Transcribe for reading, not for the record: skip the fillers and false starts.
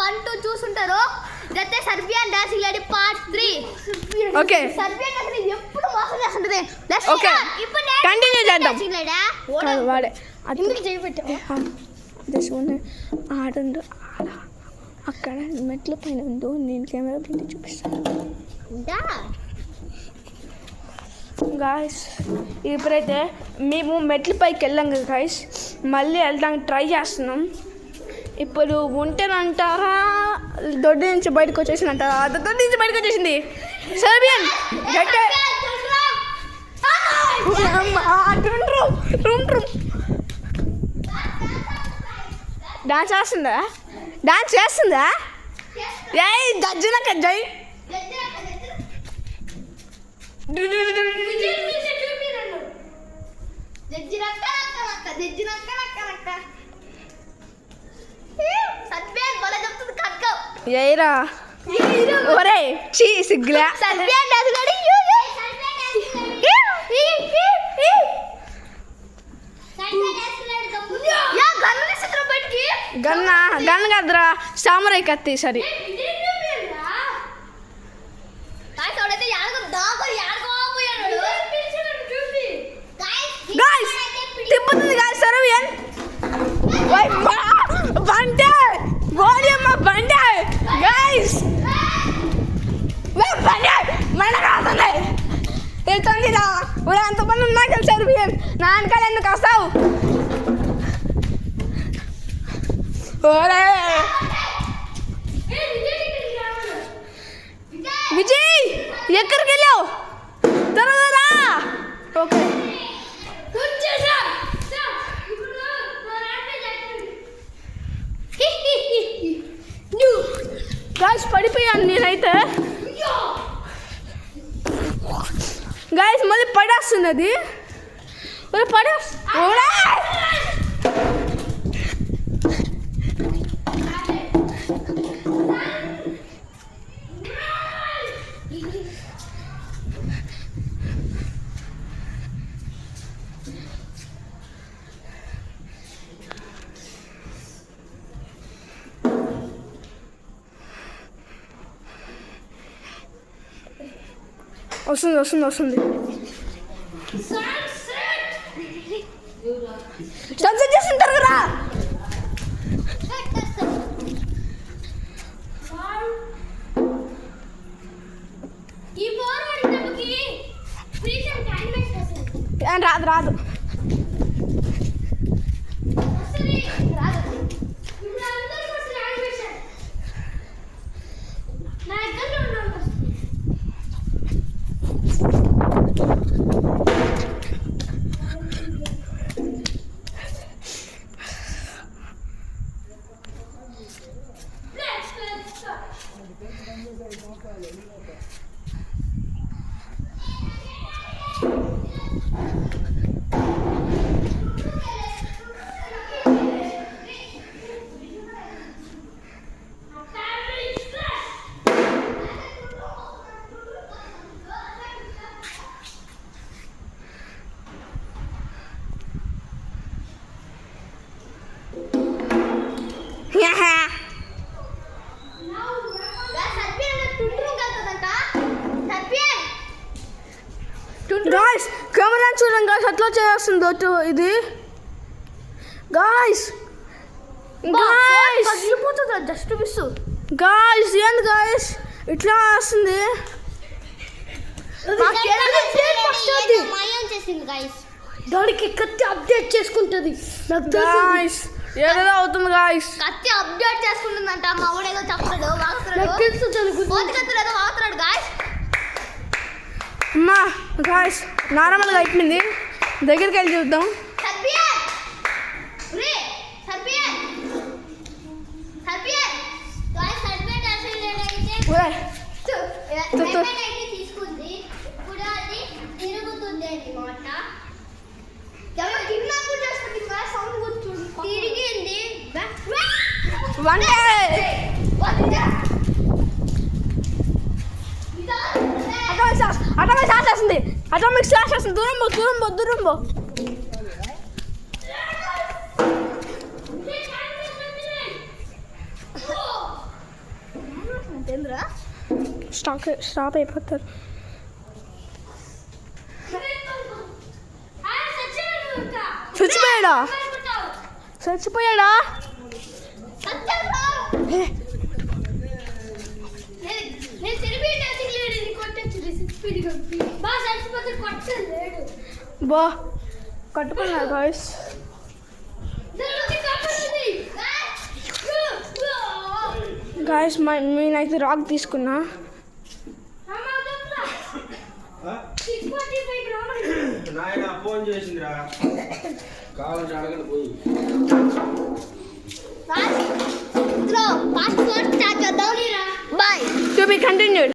1, 2 చూసుంటారు. దట్టే Serbian dancing lady part 3. Okay Serbian dancing ఎప్పుడు మోసం చేస్తుంటది. ఓకే కంటిన్యూ చేద్దాం. వాడే ఎందుకు చేయబెట్టా దశ ఆడండు అక్కడ మెట్ల పైన ఉందో నేను కెమెరా పెట్టి చూపిస్తాను. గాయస్ ఇప్పుడైతే మేము మెట్ల పైకి వెళ్ళాం కదా గాయస్, మళ్ళీ వెళ్ళడానికి ట్రై చేస్తున్నాం. ఇప్పుడు ఉంటేనంటారా దొడ్డి నుంచి బయటకు వచ్చేసిందంటారా? దొడ్డి నుంచి బయటకు వచ్చేసింది సర్బియన్ డాన్స్ చేస్తుందా? డాన్స్ చేస్తుందా? ఏ గజ్జనక జై ఏరా ఒరే చీ సిగ్గులే. గన్ కదరా సామరై కత్తి. సరే తిప్పుతుంది కాదు సర్బియన్ బంటే గోడియమ్మ బంటే గైస్ బంటే మన రాస్తుంది వెళ్తుందిరా. అంతమంది ఉన్నాక సర్బియన్ నా వెనకాల ఎందుకు వస్తావు? విజయ్ ఎక్కడికి వెళ్ళావు? త్వరగా. ఓకే గాయస్ పడిపోయాను నేనైతే. గాయస్ మళ్ళీ పడేస్తున్నది. వస్తుంది సన్సెట్ చేస్తుంటారు కదా. రాదు గాయస్ కెమెరా చూడండి గాయస్ అట్లా చేస్తుందో ఇది. Guys just miss guys. ఏంది గాయస్ ఇట్లా వస్తుంది? దానికి కత్తి అప్డేట్ చేసుకుంటుంది. ఏదో అవుతుంది గాయస్. కత్తి అప్డేట్ చేసుకుంటుందంట. మా ఊడు ఏదో చెప్తాడు వాగుతున్నాడు గాయస్. అమ్మా గాయస్ నార్మల్గా అయిపోయింది. దగ్గరికి వెళ్ళి చూద్దాం. తీసుకుంది ఇప్పుడు అది తిరుగుతుంది అన్నమాట. తిరిగింది అటోమిక్ శ్వాస వస్తుంది. అటోమిక్ శ్వాస వస్తుంది. దూరం పో. అంతేంద్రా స్టాప్ అయిపోతారు. చచ్చిపోయాడా బా కట్టుకున్నారు గాయస్. గాయస్ నేనైతే రాక్ తీసుకున్నా. ఫోన్ చేసిందిరా కావాలంటే అడగండి పోయి. పాస్వర్డ్ స్టార్ట్ చేద్దాం. బాయ్. To be continued.